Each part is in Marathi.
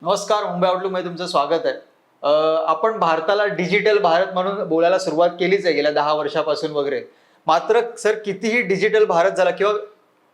नमस्कार, मुंबई आउटलुकमध्ये तुमचं स्वागत आहे. आपण भारताला डिजिटल भारत म्हणून बोलायला सुरुवात केलीच आहे गेल्या 10 वर्षापासून वगैरे. मात्र सर कितीही डिजिटल भारत झाला किंवा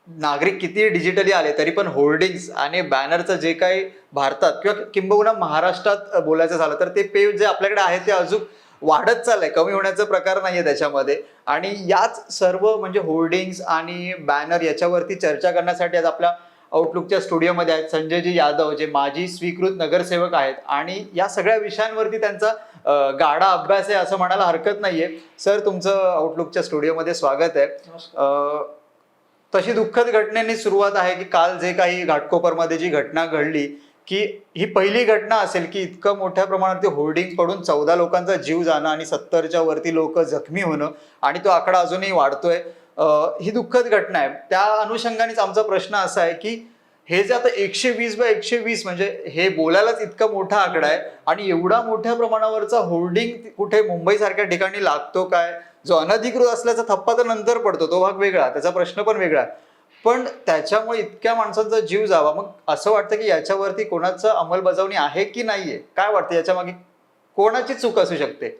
नागरिक कितीही डिजिटली आले तरी पण होर्डिंग्स आणि बॅनरचं जे काही भारतात किंवा किंबहुना महाराष्ट्रात बोलायचं झालं तर ते पेव जे आपल्याकडे आहे ते अजून वाढत चाललंय, कमी होण्याचा प्रकार नाहीये त्याच्यामध्ये. आणि याच सर्व म्हणजे होर्डिंग्स आणि बॅनर याच्यावरती चर्चा करण्यासाठी आज आपल्या आउटलुकच्या स्टुडिओमध्ये आहेत संजयजी यादव, जे माजी स्वीकृत नगरसेवक आहेत आणि या सगळ्या विषयांवरती त्यांचा गाढा अभ्यास आहे असं म्हणायला हरकत नाहीये. सर, तुमचं आउटलुकच्या स्टुडिओमध्ये स्वागत आहे. तशी दुःखद घटनेने सुरुवात आहे की काल जे काही घाटकोपरमध्ये जी घटना घडली, की ही पहिली घटना असेल की इतकं मोठ्या प्रमाणात होर्डिंग पडून 14 लोकांचा जीव जाणं आणि 70च्या वरती लोक जखमी होणं आणि तो आकडा अजूनही वाढतोय. ही दुःखद घटना आहे. त्या अनुषंगानेच आमचा प्रश्न असा आहे की हे जे आता 120/120 म्हणजे हे बोलायलाच इतका मोठा आकडा आहे आणि एवढा मोठ्या प्रमाणावरचा होर्डिंग कुठे मुंबई सारख्या ठिकाणी लागतो काय? जो अनधिकृत असल्याचा थप्पा तर नंतर पडतो, तो भाग वेगळा, त्याचा प्रश्न पण वेगळा. पण त्याच्यामुळे इतक्या माणसांचा जीव जावा, मग असं वाटतं की याच्यावरती कोणाचं अंमलबजावणी आहे की नाहीये? काय वाटतं याच्या मागे कोणाची चूक असू शकते?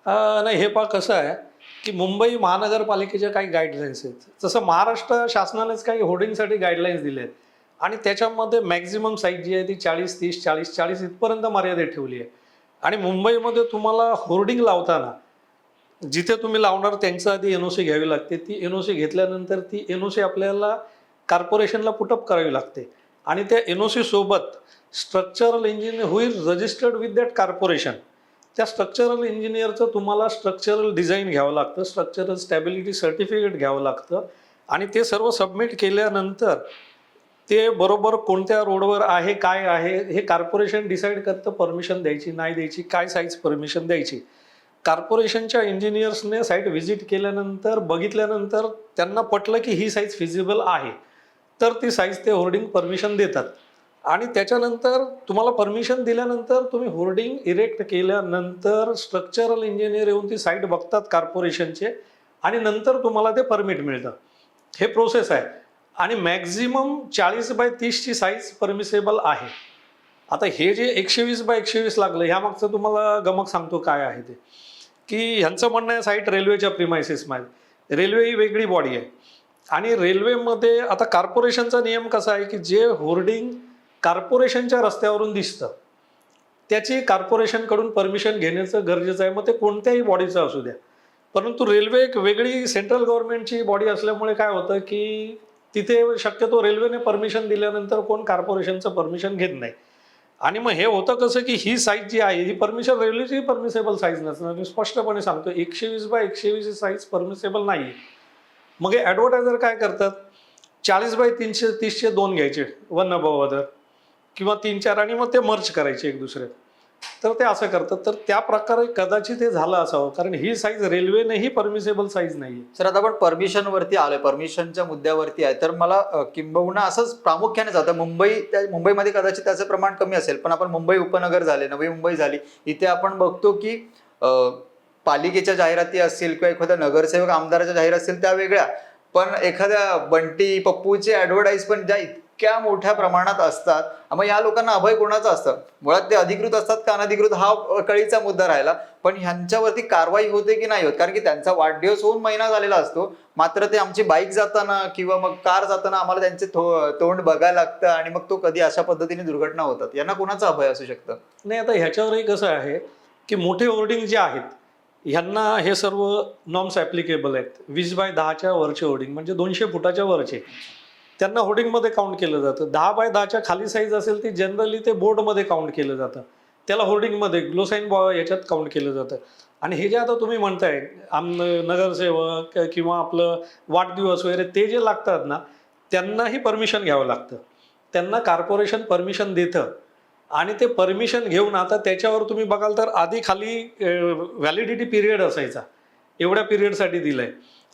नाही, हे पहा कसं आहे की मुंबई महानगरपालिकेच्या काही गाईडलाईन्स आहेत. जसं महाराष्ट्र शासनानेच काही होर्डिंगसाठी गाईडलाईन्स दिले आहेत आणि त्याच्यामध्ये मॅक्झिमम साईज जी आहे ती 40-30, 40-40 इथपर्यंत मर्यादित ठेवली आहे. आणि मुंबईमध्ये तुम्हाला होर्डिंग लावताना जिथे तुम्ही लावणार त्यांचं आधी एनओसी घ्यावी लागते. ती एनओसी घेतल्यानंतर ती एनओसी आपल्याला कॉर्पोरेशनला पुटअप करावी लागते आणि त्या एनओसी सोबत स्ट्रक्चरल इंजिनियर होईल रजिस्टर्ड विथ दॅट कॉर्पोरेशन. त्या स्ट्रक्चरल इंजिनियरचं तुम्हाला स्ट्रक्चरल डिझाईन घ्यावं लागतं, स्ट्रक्चरल स्टॅबिलिटी सर्टिफिकेट घ्यावं लागतं आणि ते सर्व सबमिट केल्यानंतर ते बरोबर कोणत्या रोडवर आहे, काय आहे हे कॉर्पोरेशन डिसाईड करतं. परमिशन द्यायची नाही द्यायची, काय साईज परमिशन द्यायची. कॉर्पोरेशनच्या इंजिनियर्सने साईट व्हिजिट केल्यानंतर बघितल्यानंतर त्यांना पटलं की ही साईज फिजिबल आहे, तर ती साईज ते होर्डिंग परमिशन देतात. आणि त्याच्यानंतर तुम्हाला परमिशन दिल्यानंतर तुम्ही होर्डिंग इरेक्ट केल्यानंतर स्ट्रक्चरल इंजिनियर येऊन ती साईट बघतात कॉर्पोरेशनचे आणि नंतर तुम्हाला ते परमिट मिळतं. हे प्रोसेस आहे आणि मॅक्झिमम 40/30 ची साईज परमिसेबल आहे. आता हे जे 120/120 लागलं ह्यामागचं तुम्हाला गमक सांगतो काय आहे ते, की ह्यांचं म्हणणं आहे साईट रेल्वेच्या प्रिमायसेसमध्ये. रेल्वे ही वेगळी बॉडी आहे आणि रेल्वेमध्ये आता कॉर्पोरेशनचा नियम कसा आहे की जे होर्डिंग कॉर्पोरेशनच्या रस्त्यावरून दिसतं त्याची कॉर्पोरेशनकडून परमिशन घेण्याचं गरजेचं आहे, मग ते कोणत्याही बॉडीचं असू द्या. परंतु रेल्वे एक वेगळी सेंट्रल गव्हर्नमेंटची बॉडी असल्यामुळे काय होतं की तिथे शक्यतो रेल्वेने परमिशन दिल्यानंतर कोण कॉर्पोरेशनचं परमिशन घेत नाही. आणि मग हे होतं कसं की ही साईज जी आहे ही परमिशन रेल्वेची परमिसेबल साईज नसणार. मी स्पष्टपणे सांगतो 120/120 ही साईज परमिसेबल नाही. मग हे ॲडव्हर्टायझर काय करतात, 40/330चे 2 घ्यायचे वन अबव अदर किंवा 3-4 आणि मग ते मर्ज करायचे एक दुसरे. तर ते असं करतात. तर त्या प्रकारे कदाचित हे झालं असावं, कारण ही साईज रेल्वेनेही परमिसेबल साईज नाही. सर, आता आपण परमिशनवरती आलोय, परमिशनच्या मुद्द्यावरती आहे, तर मला किंबहुना असंच प्रामुख्याने जातं मुंबईमध्ये कदाचित त्याचं प्रमाण कमी असेल, पण आपण मुंबई उपनगर झाले, नवी मुंबई झाली, इथे आपण बघतो की पालिकेच्या जाहिराती असतील किंवा एखाद्या नगरसेवक आमदाराच्या जाहिराती असतील त्या वेगळ्या, पण एखाद्या बंटी पप्पूचे ऍडव्हर्टाईज पण ज्या इतक्या मोठ्या प्रमाणात असतात, मग या लोकांना अभय कोणाचं असतं? मुळात ते अधिकृत असतात का अनधिकृत हा कळीचा मुद्दा राहिला, पण ह्यांच्यावरती कारवाई होते की नाही होत? कारण की त्यांचा वाढदिवस होऊन महिना झालेला असतो, मात्र ते आमची बाईक जाताना किंवा मग कार जाताना आम्हाला त्यांचे तोंड बघायला लागतं आणि मग तो कधी अशा पद्धतीने दुर्घटना होतात. यांना कोणाचा अभय असू शकतं? नाही, आता ह्याच्यावरही कसं आहे की मोठे होर्डिंग जे आहेत ह्यांना हे सर्व नॉर्म्स ॲप्लिकेबल आहेत. 20/10च्या वरचे होर्डिंग म्हणजे 200 फुटाच्या वरचे त्यांना होर्डिंगमध्ये काउंट केलं जातं. 10/10च्या खाली साईज असेल ती जनरली ते बोर्डमध्ये काउंट केलं जातं, त्याला होर्डिंगमध्ये ग्लोसाईन याच्यात काउंट केलं जातं. आणि हे जे आता तुम्ही म्हणताय नगरसेवक किंवा आपलं वाढदिवस वगैरे ते जे लागतात ना, त्यांनाही परमिशन घ्यावं लागतं. त्यांना कॉर्पोरेशन परमिशन देतं आणि ते परमिशन घेऊन आता त्याच्यावर तुम्ही बघाल तर आधी खाली व्हॅलिडिटी पिरियड असायचा, एवढ्या पिरियडसाठी दिलं आहे.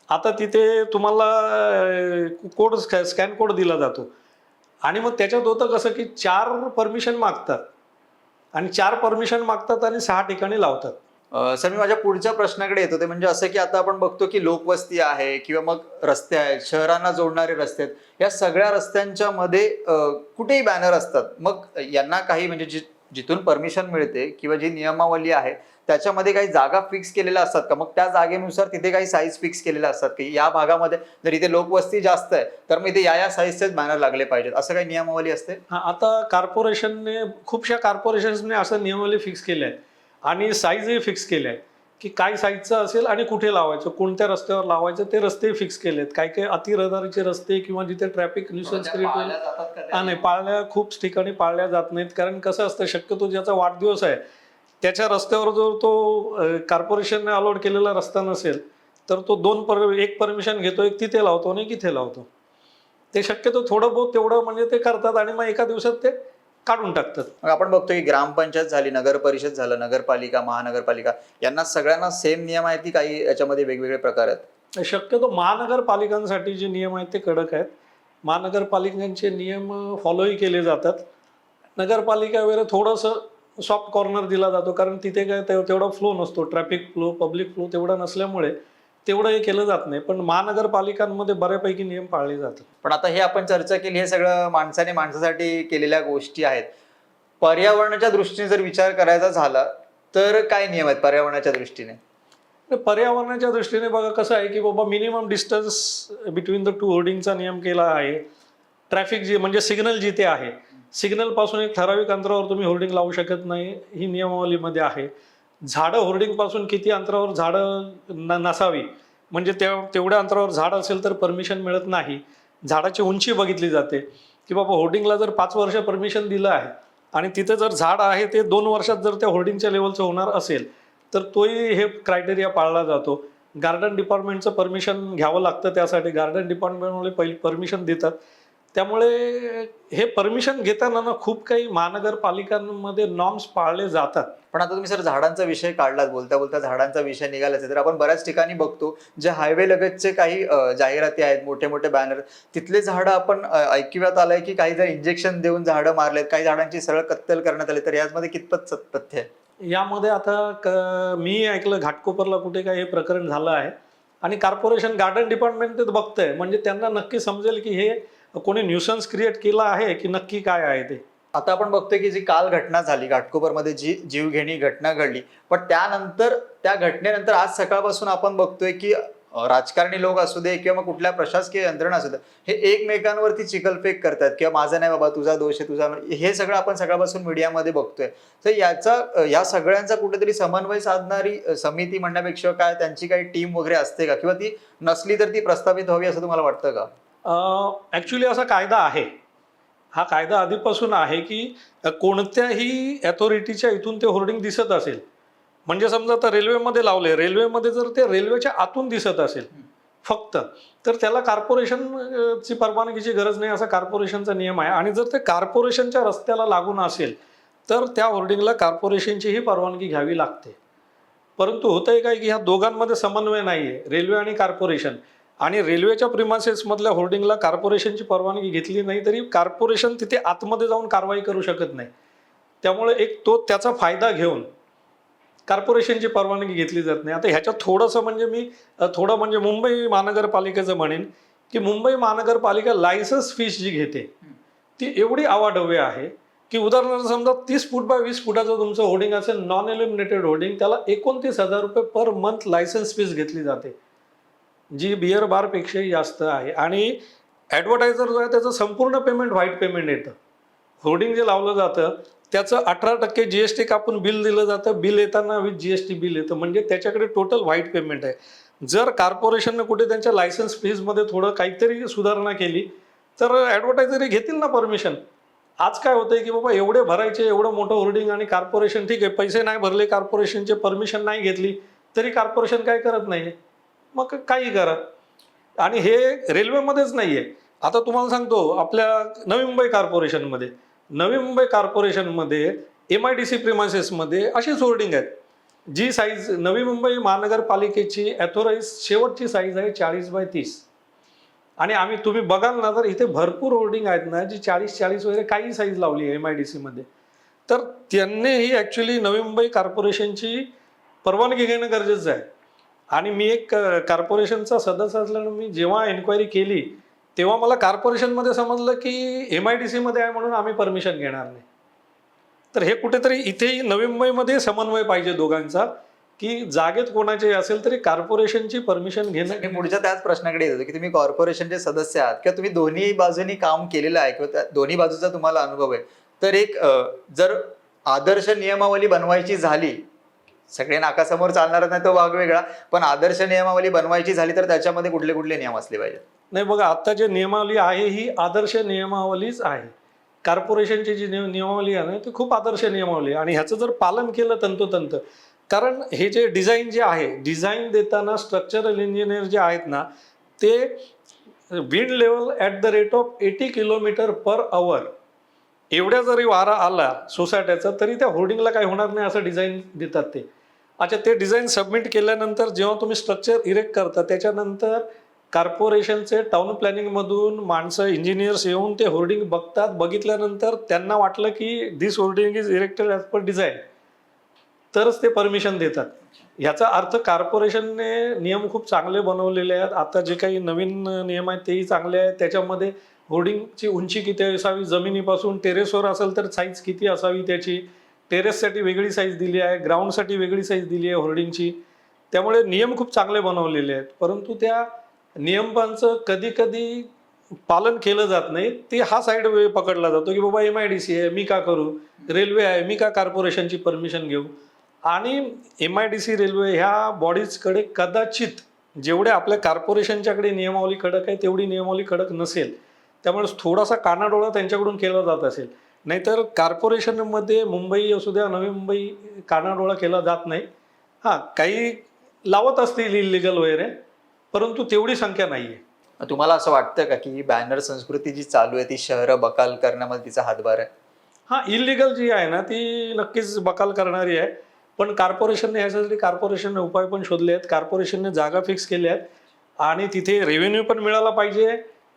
आता तिथे तुम्हाला कोड स्कॅन कोड दिला जातो आणि मग त्याच्यात होतं कसं की 4 परमिशन मागतात आणि 4 परमिशन मागतात आणि 6 ठिकाणी लावतात. सर मी माझ्या पुढच्या प्रश्नाकडे येतो ते म्हणजे असं की आता आपण बघतो की लोकवस्ती आहे किंवा मग रस्ते आहेत, शहरांना जोडणारे रस्ते आहेत, या सगळ्या रस्त्यांच्या मध्ये कुठेही बॅनर असतात. मग यांना काही म्हणजे जिथून परमिशन मिळते किंवा जी नियमावली आहे त्याच्यामध्ये काही जागा फिक्स केलेल्या असतात का? मग त्या जागेनुसार तिथे काही साईज फिक्स केलेल्या असतात की या भागामध्ये जर इथे लोकवस्ती जास्त आहे तर मग इथे या साईजचेच बॅनर लागले पाहिजेत, असं काही नियमावली असते? हा, आता कॉर्पोरेशनने खूपशा कॉर्पोरेशन्सने असं नियमावली फिक्स केल्या आहेत आणि साईजही फिक्स केल्या आहेत की काय साईजचं असेल आणि कुठे लावायचं, कोणत्या रस्त्यावर लावायचं, ते रस्ते फिक्स केलेत. काही काही अतिरहदारीचे रस्ते किंवा जिथे ट्रॅफिक न्यूसन्स क्रिएट होईल, नाही पाळल्या, खूप ठिकाणी पाळल्या जात नाहीत. कारण कसं असतं, शक्यतो ज्याचा वाढदिवस आहे त्याच्या रस्त्यावर जर तो कॉर्पोरेशनने अलॉट केलेला रस्ता नसेल तर तो एक परमिशन घेतो, एक तिथे लावतो आणि इथे लावतो. ते शक्यतो थोडं बहुत तेवढं म्हणजे ते करतात आणि मग एका दिवसात ते काढून टाकतात. मग आपण बघतो की ग्रामपंचायत झाली, नगर परिषद झालं, नगरपालिका, महानगरपालिका, यांना सगळ्यांना सेम नियम आहेत की काही याच्यामध्ये वेगवेगळे प्रकार आहेत? शक्यतो महानगरपालिकांसाठी जे नियम आहेत ते कडक आहेत. महानगरपालिकांचे नियम फॉलोही केले जातात. नगरपालिका वगैरे थोडंसं सॉफ्ट कॉर्नर दिला जातो, कारण तिथे काय तेवढा फ्लो नसतो, ट्रॅफिक फ्लो, पब्लिक फ्लो तेवढा नसल्यामुळे तेवढं हे केलं जात नाही. पण महानगरपालिकांमध्ये बऱ्यापैकी नियम पाळले जातात. पण आता हे आपण चर्चा केली, हे सगळं माणसाने माणसासाठी केलेल्या गोष्टी आहेत. पर्यावरणाच्या दृष्टीने जर विचार करायचा झाला तर काय नियम आहेत पर्यावरणाच्या दृष्टीने? पर्यावरणाच्या दृष्टीने बघा कसं आहे की बाबा, minimum distance between the two होर्डिंगचा नियम केला आहे. ट्रॅफिक जे म्हणजे सिग्नल जिथे आहे, सिग्नल पासून एक ठराविक अंतरावर तुम्ही होर्डिंग लावू शकत नाही, ही नियमावलीमध्ये आहे. झाडं, होर्डिंग पासून किती अंतरावर झाडं नसावी, म्हणजे तेवढ्या अंतरावर झाड असेल तर परमिशन मिळत नाही. झाडाची उंची बघितली जाते की बाबा होर्डिंगला जर 5 वर्ष परमिशन दिलं आहे आणि तिथे जर झाड आहे ते 2 वर्षात जर त्या होर्डिंगच्या लेवलचं होणार असेल तर तोही हे क्रायटेरिया पाळला जातो. गार्डन डिपार्टमेंटचं परमिशन घ्यावं लागतं, त्यासाठी गार्डन डिपार्टमेंटमुळे पहिली परमिशन देतात. त्यामुळे हे परमिशन घेताना ना खूप काही महानगरपालिकांमध्ये नॉर्म्स पाळले जातात. पण आता तुम्ही सर झाडांचा विषय काढलात, बोलता बोलता झाडांचा विषय निघालाच आहे, तर आपण बऱ्याच ठिकाणी बघतो जे हायवे लगतचे काही जाहिराती आहेत, मोठे मोठे बॅनर, तिथले झाडं आपण ऐकिवात आलंय की काही जर इंजेक्शन देऊन झाडं मारलेत, काही झाडांची सरळ कत्तल करण्यात आली, तर यामध्ये कितपत तथ्य आहे? यामध्ये आता मी ऐकलं घाटकोपरला कुठे काय हे प्रकरण झालं आहे आणि कॉर्पोरेशन गार्डन डिपार्टमेंट ते बघतंय, म्हणजे त्यांना नक्की समजेल की हे कोणी न्यूसन्स क्रिएट केला आहे की नक्की काय आहे ते. आता आपण बघतोय की जी काल घटना झाली घाटकोपरमध्ये, जी जीवघेणी घटना घडली, पण त्यानंतर त्या घटनेनंतर आज सकाळपासून आपण बघतोय की राजकारणी लोक असू दे किंवा मग कुठल्या प्रशासकीय यंत्रणा असू दे, हे एकमेकांवरती चिखलफेक करतात किंवा माझं नाही बाबा, तुझा दोष आहे, तुझा, हे सगळं आपण सकाळपासून मीडियामध्ये बघतोय. तर या सगळ्यांचा कुठेतरी समन्वय साधणारी समिती म्हणण्यापेक्षा काय त्यांची काही टीम वगैरे असते का, किंवा ती नसली तर ती प्रस्थापित व्हावी असं तुम्हाला वाटतं का? ॲक्च्युली असा कायदा आहे, हा कायदा आधीपासून आहे की कोणत्याही अथॉरिटीच्या इथून ते होर्डिंग दिसत असेल, म्हणजे समजा आता रेल्वेमध्ये लावले, रेल्वेमध्ये जर ते रेल्वेच्या आतून दिसत असेल फक्त, तर त्याला कॉर्पोरेशनची परवानगीची गरज नाही, असा कॉर्पोरेशनचा नियम आहे. आणि जर ते कॉर्पोरेशनच्या रस्त्याला लागून असेल तर त्या होर्डिंगला कॉर्पोरेशनचीही परवानगी घ्यावी लागते. परंतु होतंय काय की ह्या दोघांमध्ये समन्वय नाही आहे, रेल्वे आणि कॉर्पोरेशन. आणि रेल्वेच्या प्रिमासेसमधल्या होर्डिंगला कॉर्पोरेशनची परवानगी घेतली नाही तरी कॉर्पोरेशन तिथे आतमध्ये जाऊन कारवाई करू शकत नाही. त्यामुळे त्याचा फायदा घेऊन कॉर्पोरेशनची परवानगी घेतली जात नाही. आता ह्याच्यात थोडंसं म्हणजे मुंबई महानगरपालिकेचं म्हणेन की मुंबई महानगरपालिका लायसन्स फीस जी घेते ती एवढी अवाढव्य आहे की उदाहरणार्थ समजा 30 फूट बाय 20 फुटाचं तुमचं होर्डिंग असेल, नॉन एल्युमिनेटेड होर्डिंग, त्याला 29,000 रुपये पर मंथ लायसन्स फीस घेतली जाते, जी बिअर बारपेक्षाही जास्त आहे. आणि ॲडव्हर्टायझर जो आहे त्याचं संपूर्ण पेमेंट व्हाईट पेमेंट येतं. होर्डिंग जे लावलं जातं त्याचं 18% GST कापून बिल दिलं जातं, बिल येताना विथ GST बिल येतं, म्हणजे त्याच्याकडे टोटल व्हाईट पेमेंट आहे. जर कॉर्पोरेशननं कुठे त्यांच्या लायसन्स फीजमध्ये थोडं काहीतरी सुधारणा केली तर ॲडव्हर्टायझर घेतील ना परमिशन. आज काय होतंय की बाबा एवढे भरायचे, एवढं मोठं होर्डिंग, आणि कॉर्पोरेशन ठीक आहे पैसे नाही भरले, कॉर्पोरेशनचे परमिशन नाही घेतली तरी कॉर्पोरेशन काय करत नाही, मग काही करा. आणि हे रेल्वेमध्येच नाही आहे. आता तुम्हाला सांगतो, आपल्या नवी मुंबई कॉर्पोरेशनमध्ये MIDC प्रिमायसेसमध्ये अशीच होर्डिंग आहेत. जी साईज नवी मुंबई महानगरपालिकेची ॲथोराईज शेवटची साईज आहे 40 बाय 30. आणि तुम्ही बघाल ना तर इथे भरपूर होर्डिंग आहेत ना जी 40 वगैरे काही साईज लावली आहे MIDC मध्ये. तर त्यांनी ही ॲक्च्युली नवी मुंबई कॉर्पोरेशनची परवानगी घेणं गरजेचं आहे. आणि मी एक कॉर्पोरेशनचा सदस्य असल्यानं मी जेव्हा एन्क्वायरी केली तेव्हा मला कॉर्पोरेशनमध्ये समजलं की MIDC मध्ये आहे म्हणून आम्ही परमिशन घेणार नाही. तर हे कुठेतरी इथेही नवी मुंबईमध्ये समन्वय पाहिजे दोघांचा, की जागेत कोणाचे असेल तरी कॉर्पोरेशनची परमिशन घेणं. मी पुढच्या त्याच प्रश्नाकडे येत होतो की तुम्ही कॉर्पोरेशनचे सदस्य आहात किंवा तुम्ही दोन्ही बाजूनी काम केलेलं आहे किंवा दोन्ही बाजूचा तुम्हाला अनुभव आहे, तर एक जर आदर्श नियमावली बनवायची झाली, सगळे नाकासमोर चालणार नाही तो भाग वेगळा, पण आदर्श नियमावली बनवायची झाली तर त्याच्यामध्ये कुठले कुठले नियम असले पाहिजेत? नाही बघा, आता जे नियमावली आहे ही आदर्श नियमावलीच आहे. कॉर्पोरेशनची जी नियमावली आहे ना ती खूप आदर्श नियमावली आहे आणि ह्याचं जर पालन केलं तंतोतंत, कारण हे जे डिझाईन जे आहे, डिझाईन देताना स्ट्रक्चरल इंजिनियर जे आहेत ना ते wind level at the rate of 80 km/h एवढ्या जरी वारा आला सोसायट्याचा तरी त्या होर्डिंगला काही होणार नाही असं डिझाईन देतात ते. अच्छा, ते डिझाईन सबमिट केल्यानंतर जेव्हा तुम्ही स्ट्रक्चर इरेक्ट करता त्याच्यानंतर कॉर्पोरेशनचे टाउन प्लॅनिंगमधून माणसं इंजिनियर्स येऊन ते होर्डिंग बघतात. बघितल्यानंतर त्यांना वाटलं की this hoarding is erected as per design, तरच ते परमिशन देतात. ह्याचा अर्थ कॉर्पोरेशनने नियम खूप चांगले बनवलेले आहेत. आता जे काही नवीन नियम आहेत तेही चांगले आहेत. त्याच्यामध्ये होर्डिंगची उंची किती असावी, जमिनीपासून टेरेसवर असेल तर साईज किती असावी त्याची, टेरेससाठी वेगळी साईज दिली आहे, ग्राउंडसाठी वेगळी साईज दिली आहे होर्डिंगची. त्यामुळे नियम खूप चांगले बनवलेले आहेत, परंतु त्या नियमांचं कधी कधी पालन केलं जात नाही. ते हा साईड वे पकडला जातो की बाबा MIDC आहे मी का करू, रेल्वे आहे मी का कॉर्पोरेशनची परमिशन घेऊ. आणि MIDC रेल्वे ह्या बॉडीजकडे कदाचित जेवढे आपल्या कॉर्पोरेशनच्याकडे नियमावली कडक आहे तेवढी नियमावली कडक नसेल, त्यामुळे थोडासा कानाडोळा त्यांच्याकडून केला जात असेल. नाहीतर कॉर्पोरेशनमध्ये मुंबई असू द्या नवी मुंबई कानाडोळा केला जात नाही. हां, काही लावत असतील इलिगल वगैरे, परंतु तेवढी संख्या नाही आहे. तुम्हाला असं वाटतं का की बॅनर संस्कृती जी चालू आहे ती शहरं बकाल करण्यामध्ये तिचा हातभार आहे? हां, इलिगल जी आहे ना ती नक्कीच बकाल करणारी आहे, पण कॉर्पोरेशनने ह्याच्यासाठी कॉर्पोरेशनने उपाय पण शोधले आहेत. कॉर्पोरेशनने जागा फिक्स केल्या आहेत आणि तिथे रेव्हेन्यू पण मिळाला पाहिजे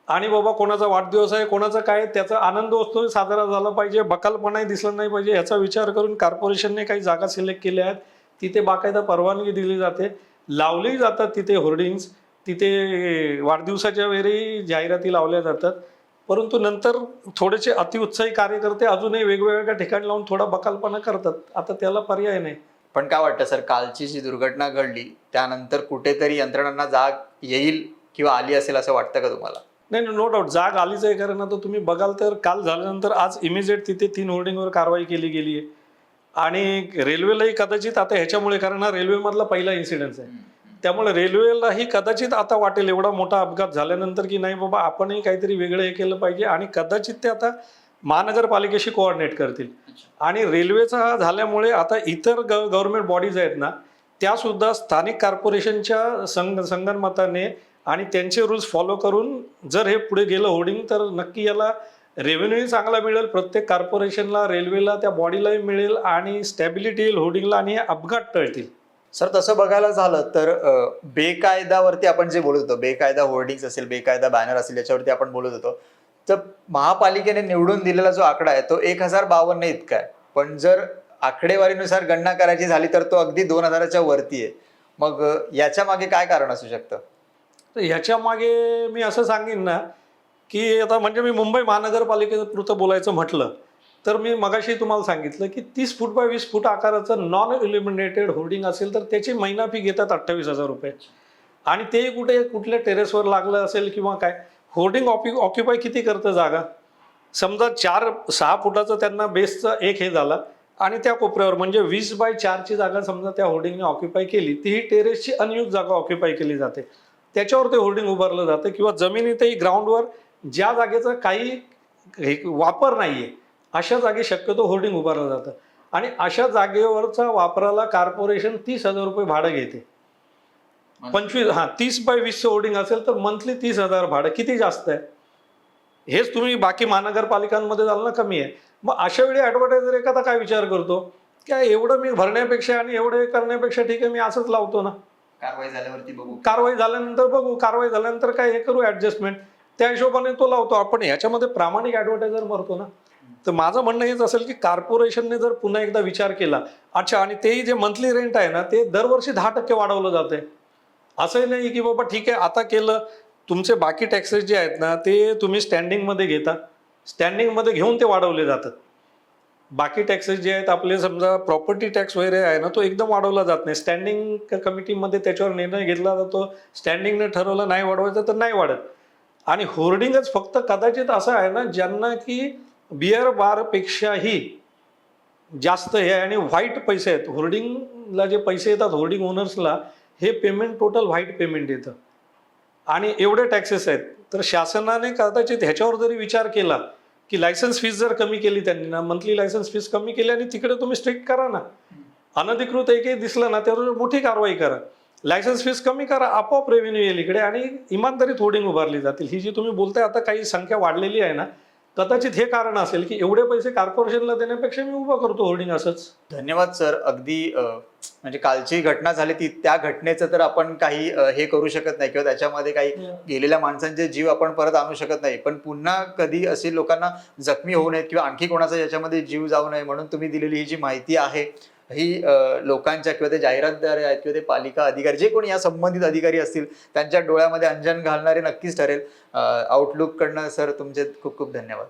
आणि बाबा कोणाचा वाढदिवस आहे कोणाचा काय त्याचा आनंदोत्सव साजरा झाला पाहिजे, बकालपणाही दिसला नाही पाहिजे, ह्याचा विचार करून कॉर्पोरेशनने काही जागा सिलेक्ट केल्या आहेत. तिथे बाकायदा परवानगी दिली जाते, लावलेही जातात तिथे होर्डिंग्स, तिथे वाढदिवसाच्या वेळी जाहिराती लावल्या जातात. परंतु नंतर थोडेसे अतिउत्साही कार्यकर्ते अजूनही वेगवेगळ्या ठिकाणी लावून थोडा बकालपणा करतात. आता त्याला पर्याय नाही. पण काय वाटतं सर, कालची जी दुर्घटना घडली त्यानंतर कुठेतरी यंत्रणांना जाग येईल किंवा आली असेल असं वाटतं का तुम्हाला? नाही, नो डाऊट जाग आलीच आहे. कारण आता तुम्ही बघाल तर काल झाल्यानंतर आज इमिजिएट तिथे 3 होर्डिंगवर कारवाई केली गेली आहे आणि रेल्वेलाही कदाचित आता ह्याच्यामुळे, कारण हा रेल्वेमधला पहिला इन्सिडेन्स आहे, त्यामुळे रेल्वेलाही कदाचित आता वाटेल एवढा मोठा अपघात झाल्यानंतर की नाही बाबा आपणही काहीतरी वेगळं हे केलं पाहिजे आणि कदाचित ते आता महानगरपालिकेशी कोऑर्डिनेट करतील. आणि रेल्वेचा झाल्यामुळे आता इतर गव्हर्नमेंट बॉडीज आहेत ना त्यासुद्धा स्थानिक कॉर्पोरेशनच्या संगनमताने आणि त्यांचे रूल्स फॉलो करून जर हे पुढे गेलं होर्डिंग तर नक्की याला रेव्हेन्यूही चांगला मिळेल, प्रत्येक कॉर्पोरेशनला रेल्वेला त्या बॉडीलाही मिळेल आणि स्टॅबिलिटी येईल होर्डिंगला आणि हे अपघात टळतील. सर तसं बघायला झालं तर बेकायदावरती आपण जे बोलत होतो, बेकायदा होर्डिंग्स असेल, बेकायदा बॅनर असेल, याच्यावरती आपण बोलत होतो, तर महापालिकेने निवडून दिलेला जो आकडा आहे तो 1052 इतका आहे. पण जर आकडेवारीनुसार गणना करायची झाली तर तो अगदी 2000च्या वरती आहे. मग याच्या मागे काय कारण असू शकतं? तर ह्याच्या मागे मी असं सांगेन ना की आता म्हणजे मी मुंबई महानगरपालिकेपुरतं बोलायचं म्हटलं तर मी मगाशी तुम्हाला सांगितलं की 30 foot by 20 foot आकाराचं non illuminated hoarding असेल तर त्याची महिना फी घेतात 28,000 रुपये. आणि ते कुठल्या टेरेसवर लागलं असेल किंवा काय, होर्डिंग ऑक्युपाय किती करतं जागा? समजा 4-6 फुटाचं त्यांना बेसचं एक हे झाला आणि त्या कोपऱ्यावर म्हणजे 20 बाय 4ची जागा समजा त्या होर्डिंगने ऑक्युपाय केली, तीही टेरेसची अनयूज जागा ऑक्युपाय केली जाते, त्याच्यावर ते होर्डिंग उभारलं जातं. किंवा जमिनीतही ग्राउंडवर ज्या जागेचा काही वापर नाहीये अशा जागी शक्यतो होर्डिंग उभारलं जातं आणि अशा जागेवरचा वापराला कॉर्पोरेशन 30,000 रुपये भाडं घेते. 30 बाय 20 होर्डिंग असेल तर मंथली 30,000 भाडं, किती जास्त आहे? हेच तुम्ही बाकी महानगरपालिकांमध्ये झालं ना कमी आहे. मग अशा वेळी ॲडव्हर्टायझर एखादा काय विचार करतो की एवढं मी भरण्यापेक्षा आणि एवढं करण्यापेक्षा ठीक आहे मी असंच लावतो ना, कारवाई झाल्यावरती बघू, कारवाई झाल्यानंतर बघू, कारवाई झाल्यानंतर काय हे करू ॲडजस्टमेंट, त्या हिशोबाने तो लावतो. आपण ह्याच्यामध्ये प्रामाणिक ॲडव्हर्टायझर मरतो ना. तर माझं म्हणणं हेच असेल की कॉर्पोरेशनने जर पुन्हा एकदा विचार केला, अच्छा, आणि तेही जे मंथली रेंट आहे ना ते दरवर्षी 10% वाढवलं जाते. असंही नाही की बाबा ठीक आहे आता केलं, तुमचे बाकी टॅक्सेस जे आहेत ना ते तुम्ही स्टँडिंगमध्ये घेता, स्टँडिंगमध्ये घेऊन ते वाढवले जातात. बाकी टॅक्सेस जे आहेत आपले, समजा प्रॉपर्टी टॅक्स वगैरे आहे ना तो एकदम वाढवला जात नाही. स्टँडिंग कमिटीमध्ये त्याच्यावर निर्णय घेतला जातो, स्टँडिंगने ठरवलं नाही वाढवायचं तर नाही वाढत. आणि होर्डिंगच फक्त कदाचित असं आहे ना ज्यांना की बिअर बारपेक्षाही जास्त हे आहे आणि व्हाईट पैसे आहेत. होर्डिंगला जे पैसे येतात होर्डिंग ओनर्सला, हे पेमेंट टोटल व्हाईट पेमेंट येतं आणि एवढे टॅक्सेस आहेत. तर शासनाने कदाचित ह्याच्यावर जरी विचार केला की लायसन्स फीस जर कमी केली त्यांनी ना, मंथली लायसन्स फीस कमी केली आणि तिकडे तुम्ही स्ट्रिक्ट करा ना, अनधिकृत एकही दिसलं ना त्यावर मोठी कारवाई करा, लायसन्स फीस कमी करा, आपोआप रेव्हेन्यू येईल इकडे आणि इमानदारीत होर्डिंग उभारली जातील. ही जी तुम्ही बोलताय आता काही संख्या वाढलेली आहे ना, कदाचित हे कारण असेल की एवढे पैसे कॉर्पोरेशनला देण्यापेक्षा मी उभं करतो होर्डिंग असंच. धन्यवाद सर. अगदी म्हणजे कालची घटना झाली ती, त्या घटनेचं तर आपण काही हे करू शकत नाही किंवा त्याच्यामध्ये काही गेलेल्या माणसांचे जीव आपण परत आणू शकत नाही, पण पुन्हा कधी असे लोकांना जखमी होऊ नयेत किंवा आणखी कोणाचा याच्यामध्ये जीव जाऊ नये म्हणून तुम्ही दिलेली ही जी माहिती आहे ही लोकांच्या किंवा ते जाहिरातदार आहेत किंवा ते पालिका अधिकारी जे कोणी या संबंधित अधिकारी असतील त्यांच्या डोळ्यामध्ये अंजन घालणारे नक्कीच ठरेल. आउटलुक कडनं सर तुमचे खूप खूप धन्यवाद.